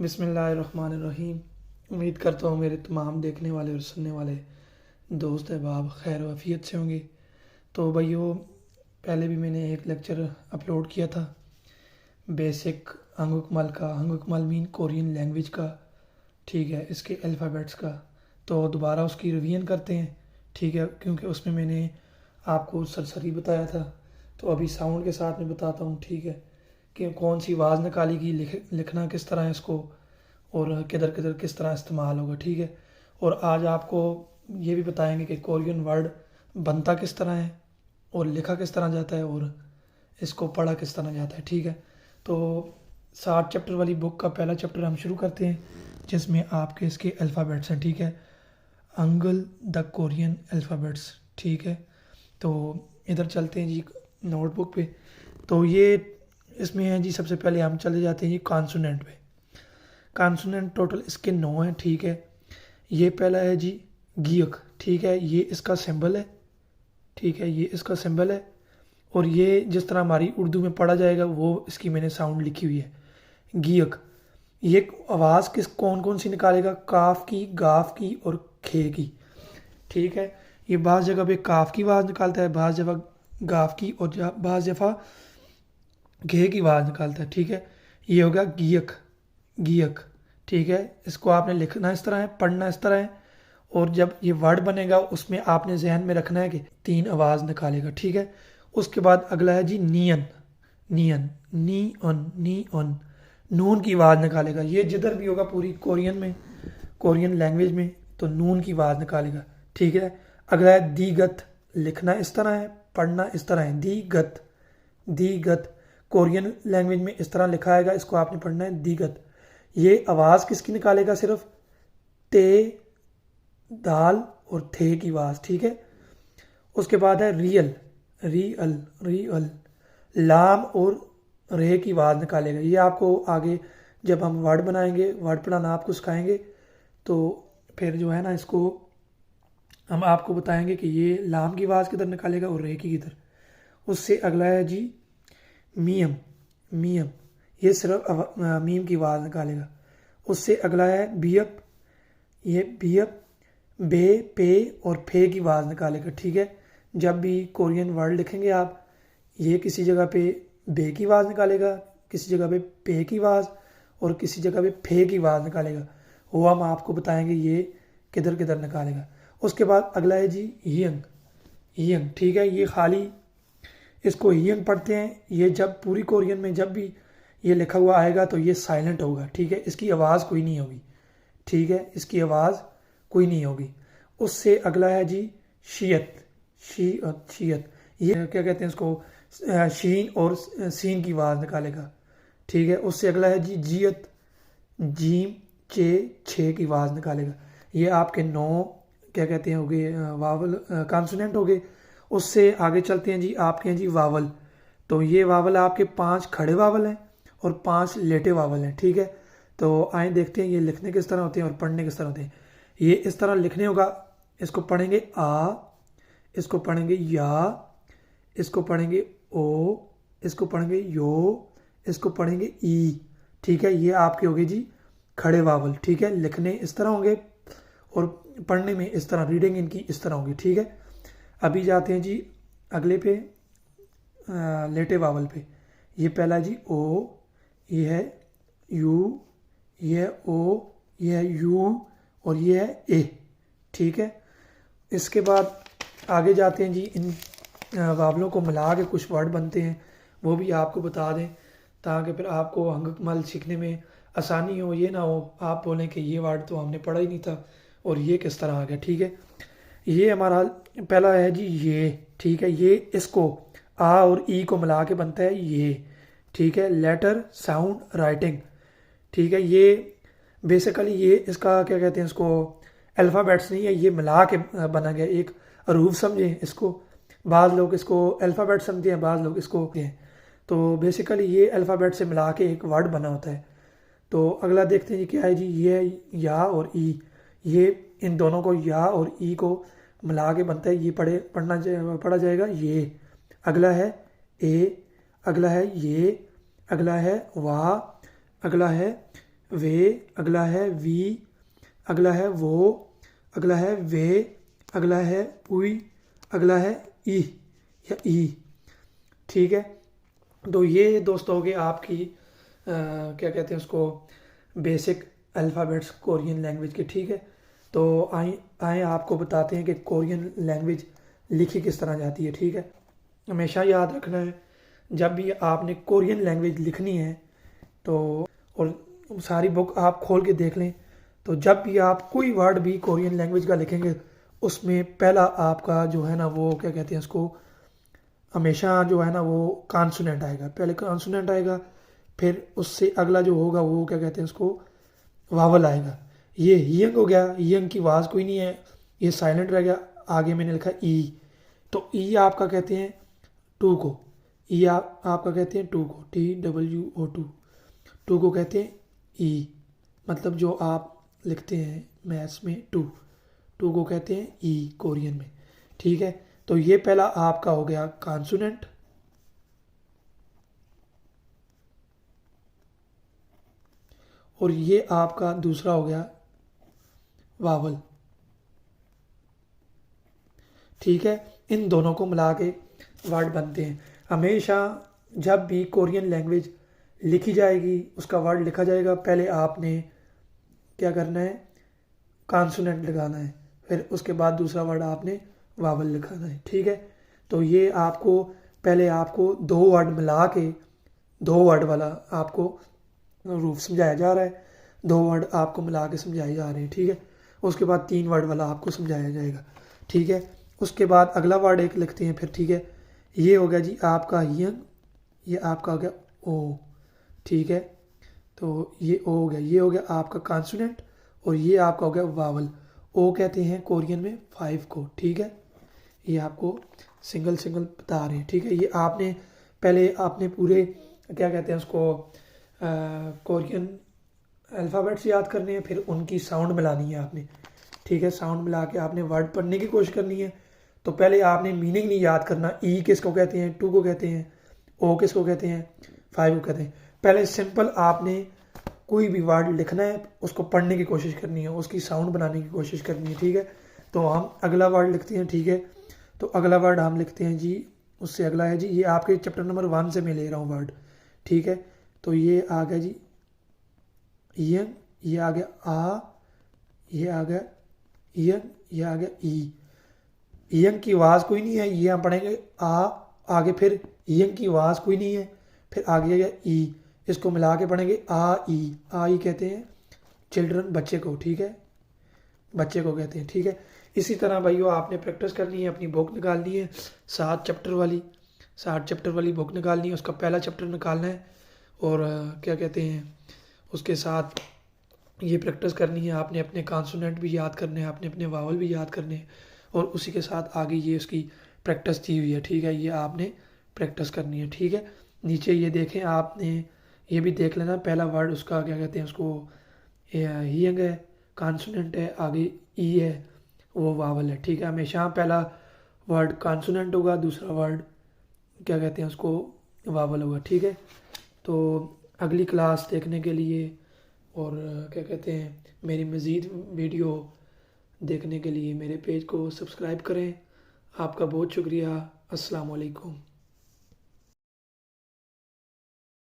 बिस्मिल्लाहिर्रहमानिर्रहीम। उम्मीद करता हूँ मेरे तमाम देखने वाले और सुनने वाले दोस्त अहबाब खैर वफ़ियत से होंगे। तो भाइयों, पहले भी मैंने एक लेक्चर अपलोड किया था बेसिक हंगुकमल का। हंगुकमल मीन कोरियन लैंग्वेज का, ठीक है, इसके अल्फ़ाबेट्स का। तो दोबारा उसकी रिवीजन करते हैं, ठीक है, क्योंकि उसमें मैंने आपको सरसरी बताया था। तो अभी साउंड के साथ में बताता हूँ, ठीक है, कि कौन सी आवाज़ निकालेगी, लिखना किस तरह है इसको, और किधर किधर किस तरह इस्तेमाल होगा, ठीक है। और आज आपको ये भी बताएंगे कि कोरियन वर्ड बनता किस तरह है और लिखा किस तरह जाता है और इसको पढ़ा किस तरह जाता है, ठीक है। तो 60 चैप्टर वाली बुक का पहला चैप्टर हम शुरू करते हैं, जिसमें आपके इसके अल्फ़ाबेट्स हैं, ठीक है। अंगल द कोरियन अल्फ़ाबेट्स, ठीक है। तो इधर चलते हैं जी नोटबुक पे। तो ये इसमें है जी, सबसे पहले हम चले जाते हैं जी कॉन्सोनेंट पे। कॉन्सोनेंट टोटल इसके 9 हैं, ठीक है। ये पहला है जी गियक, ठीक है, ये इसका सिंबल है, ठीक है, ये इसका सिंबल है। और ये जिस तरह हमारी उर्दू में पढ़ा जाएगा वो इसकी मैंने साउंड लिखी हुई है, गियक। ये आवाज़ किस कौन कौन सी निकालेगा, काफ की, गाफ की और खे की, ठीक है। ये बाज़ जगह पे काफ की आवाज़ निकालता है, बाज़ जगह गाफ की, और बाज़ दफ़ा घे की आवाज़ निकालता है, ठीक है। ये हो गया गियक, गियक, ठीक है। इसको आपने लिखना इस तरह है, पढ़ना इस तरह है, और जब ये वर्ड बनेगा उसमें आपने जहन में रखना है कि 3 आवाज़ निकालेगा, ठीक है। उसके बाद अगला है जी नियन, नियन, नी ऑन, नून की आवाज़ निकालेगा। ये जिधर भी होगा पूरी कोरियन में, कोरियन लैंग्वेज में, तो नून की आवाज़ निकालेगा, ठीक है। अगला है दीगत, लिखना इस तरह है, पढ़ना इस तरह है, दीगत, दीगत। कोरियन लैंग्वेज में इस तरह लिखा आएगा, इसको आपने पढ़ना है दीगत। ये आवाज़ किसकी निकालेगा, सिर्फ ते, दाल और थे की आवाज़, ठीक है। उसके बाद है रियल, रियल, रियल, लाम और रे की आवाज़ निकालेगा। ये आपको आगे जब हम वर्ड बनाएंगे, वर्ड पढ़ाना आपको सिखाएंगे, तो फिर जो है ना, इसको हम आपको बताएंगे कि ये लाम की आवाज़ किधर निकालेगा और रे की किधर। उससे अगला है जी मियम, मियम, ये सिर्फ मीम की आवाज़ निकालेगा। उससे अगला है बियप, ये बियप बे, पे और फे की आवाज़ निकालेगा, ठीक है। जब भी कोरियन वर्ड लिखेंगे आप, ये किसी जगह पे बे की आवाज़ निकालेगा, किसी जगह पे पे की आवाज़, और किसी जगह पे फे की आवाज़ निकालेगा। वो हम आपको बताएंगे ये किधर किधर निकालेगा। उसके बाद अगला है जी हियंग, हियंग, ठीक है। ये खाली इसको हियंग पढ़ते हैं। ये जब पूरी कोरियन में जब भी ये लिखा हुआ आएगा तो ये साइलेंट होगा, ठीक है, इसकी आवाज़ कोई नहीं होगी, ठीक है, इसकी आवाज़ कोई नहीं होगी। उससे अगला है जी शीयत, शीयत, शीयत, ये क्या कहते हैं इसको, शीन और सीन की आवाज़ निकालेगा, ठीक है। उससे अगला है जी जियत, जीम, चे, छे की आवाज़ निकालेगा। ये आपके 9 क्या कहते हैं हो गए, वावल कॉन्सोनेंट हो गए। उससे आगे चलते हैं जी, आपके हैं जी वावल। तो ये वावल आपके 5 खड़े वावल हैं और 5 लेटे वावल हैं, ठीक है। तो आए देखते हैं ये लिखने किस तरह होते हैं और पढ़ने किस तरह होते हैं। ये इस तरह लिखने होगा, इसको पढ़ेंगे आ, इसको पढ़ेंगे या, इसको पढ़ेंगे ओ, इसको पढ़ेंगे यो, इसको पढ़ेंगे ई, ठीक है। ये आपके हो गए जी खड़े वावल, ठीक है। लिखने इस तरह होंगे और पढ़ने में इस तरह, रीडिंग इनकी इस तरह होगी, ठीक है। अभी जाते हैं जी अगले पे, लेटे वावल पे। ये पहला जी ओ, ये है यू, ये है ओ, ये है यू, और ये है ए, ठीक है। इसके बाद आगे जाते हैं जी, इन वावलों को मिला के कुछ वर्ड बनते हैं, वो भी आपको बता दें, ताकि फिर आपको हंगकमल सीखने में आसानी हो। ये ना हो आप बोलें कि ये वर्ड तो हमने पढ़ा ही नहीं था और ये किस तरह आ गया, ठीक है। ये हमारा पहला है जी ये, ठीक है। ये इसको आ और ई को मिला के बनता है ये, ठीक है। लेटर, साउंड, राइटिंग, ठीक है। ये बेसिकली ये इसका क्या कहते हैं इसको, अल्फ़ाबेट्स नहीं है, ये मिला के बना गया एक हरूफ, समझे इसको। बाज़ लोग इसको अल्फ़ाबेट समझते हैं, बाज़ लोग इसको हैं। तो बेसिकली ये अल्फ़ाबेट से मिला के एक वर्ड बना होता है। तो अगला देखते हैं ये क्या है जी, ये है या और ई। ये इन दोनों को, या और ई को मिला के बनता है, ये पढ़ा जाएगा ये। अगला है ए, अगला है ये, अगला है वाह, अगला है वे, अगला है वी, अगला है वो, अगला है वे, अगला है उई, अगला है ई या ई। ठीक है, तो ये दोस्तों हो गए आपकी क्या कहते हैं उसको, बेसिक अल्फ़ाबेट्स कोरियन लैंग्वेज के। ठीक है, तो आए आए आपको बताते हैं कि कोरियन लैंग्वेज लिखी किस तरह जाती है। ठीक है, हमेशा याद रखना है जब भी आपने कोरियन लैंग्वेज लिखनी है तो, और सारी बुक आप खोल के देख लें, तो जब भी आप कोई वर्ड भी कोरियन लैंग्वेज का लिखेंगे उसमें पहला आपका जो है ना वो क्या कहते हैं उसको, हमेशा जो है ना वो कॉन्सोनेंट आएगा, पहले कॉन्सोनेंट आएगा, फिर उससे अगला जो होगा वो क्या कहते हैं उसको, वावल आएगा। ये हियंग हो गया, हियंग की आवाज़ कोई नहीं है, ये साइलेंट रह गया। आगे मैंने लिखा ई, तो ई आपका कहते हैं टू को, ई आपका कहते हैं टू को, TWO2, टू को कहते हैं ई, मतलब जो आप लिखते हैं मैथ्स में टू, टू को कहते हैं ई कोरियन में। ठीक है, तो ये पहला आपका हो गया कॉन्सोनेंट, और ये आपका दूसरा हो गया वावल। ठीक है, इन दोनों को मिला के वर्ड बनते हैं। हमेशा जब भी कोरियन लैंग्वेज लिखी जाएगी, उसका वर्ड लिखा जाएगा, पहले आपने क्या करना है, कॉन्सोनेंट लगाना है, फिर उसके बाद दूसरा वर्ड आपने वावल लिखाना है। ठीक है, तो ये आपको पहले आपको दो वर्ड मिला के, दो वर्ड वाला आपको रूप समझाया जा रहा है, दो वर्ड आपको मिला के समझाए जा रहे हैं। ठीक है, उसके बाद तीन वर्ड वाला आपको समझाया जाएगा। ठीक है, उसके बाद अगला वर्ड एक लिखते हैं फिर। ठीक है, ये हो गया जी आपका हियंग, ये आपका हो गया ओ। ठीक है, तो ये ओ हो गया, ये हो गया आपका कॉन्सोनेंट, और ये आपका हो गया वावल। ओ कहते हैं कोरियन में 5 को। ठीक है, ये आपको सिंगल सिंगल बता रहे हैं। ठीक है, ये आपने पहले आपने पूरे क्या कहते हैं उसको कोरियन अल्फ़ाबेट्स याद करने हैं, फिर उनकी साउंड मिलानी है आपने। ठीक है, साउंड मिला के आपने वर्ड पढ़ने की कोशिश करनी है। तो पहले आपने मीनिंग नहीं याद करना, ई किसको कहते हैं, टू को कहते हैं, ओ किसको कहते हैं, 5 को कहते हैं। पहले सिंपल आपने कोई भी वर्ड लिखना है, उसको पढ़ने की कोशिश करनी है, उसकी साउंड बनाने की कोशिश करनी है। ठीक है, तो हम अगला वर्ड लिखते हैं। ठीक है, तो अगला वर्ड हम लिखते हैं जी, उससे अगला है जी, ये आपके चैप्टर नंबर 1 से मैं ले रहा हूँ वर्ड। ठीक है, तो ये आ गया जी यंग, ये आ गया आ, ये आ गया यंग, ये आ गया ई। यंग की आवाज़ कोई नहीं है, ये हम पढ़ेंगे आ, आगे फिर यंग की आवाज़ कोई नहीं है, फिर आगे गया ई, इसको मिला के पढ़ेंगे आ ई कहते हैं चिल्ड्रन, बच्चे को। ठीक है, बच्चे को कहते हैं। ठीक है, इसी तरह भाइयों आपने प्रैक्टिस करनी है, अपनी बुक निकालनी है 7 चैप्टर वाली बुक निकालनी है, उसका पहला चैप्टर निकालना है, और क्या कहते हैं उसके साथ ये प्रैक्टिस करनी है। आपने अपने कॉन्सोनेंट भी याद करने हैं, आपने अपने वावल भी याद करने हैं, और उसी के साथ आगे ये उसकी प्रैक्टिस दी हुई है। ठीक है, ये आपने प्रैक्टिस करनी है। ठीक है, नीचे ये देखें, आपने ये भी देख लेना, पहला वर्ड उसका क्या कहते हैं उसको, हियंग है, कॉन्सोनेंट है, आगे ई है, वो वावल है। ठीक है, हमेशा पहला वर्ड कॉन्सोनेंट होगा, दूसरा वर्ड क्या कहते हैं उसको, वावल होगा। ठीक है, तो अगली क्लास देखने के लिए और क्या कहते हैं मेरी मज़ीद वीडियो देखने के लिए मेरे पेज को सब्सक्राइब करें। आपका बहुत शुक्रिया। अस्सलाम वालेकुम।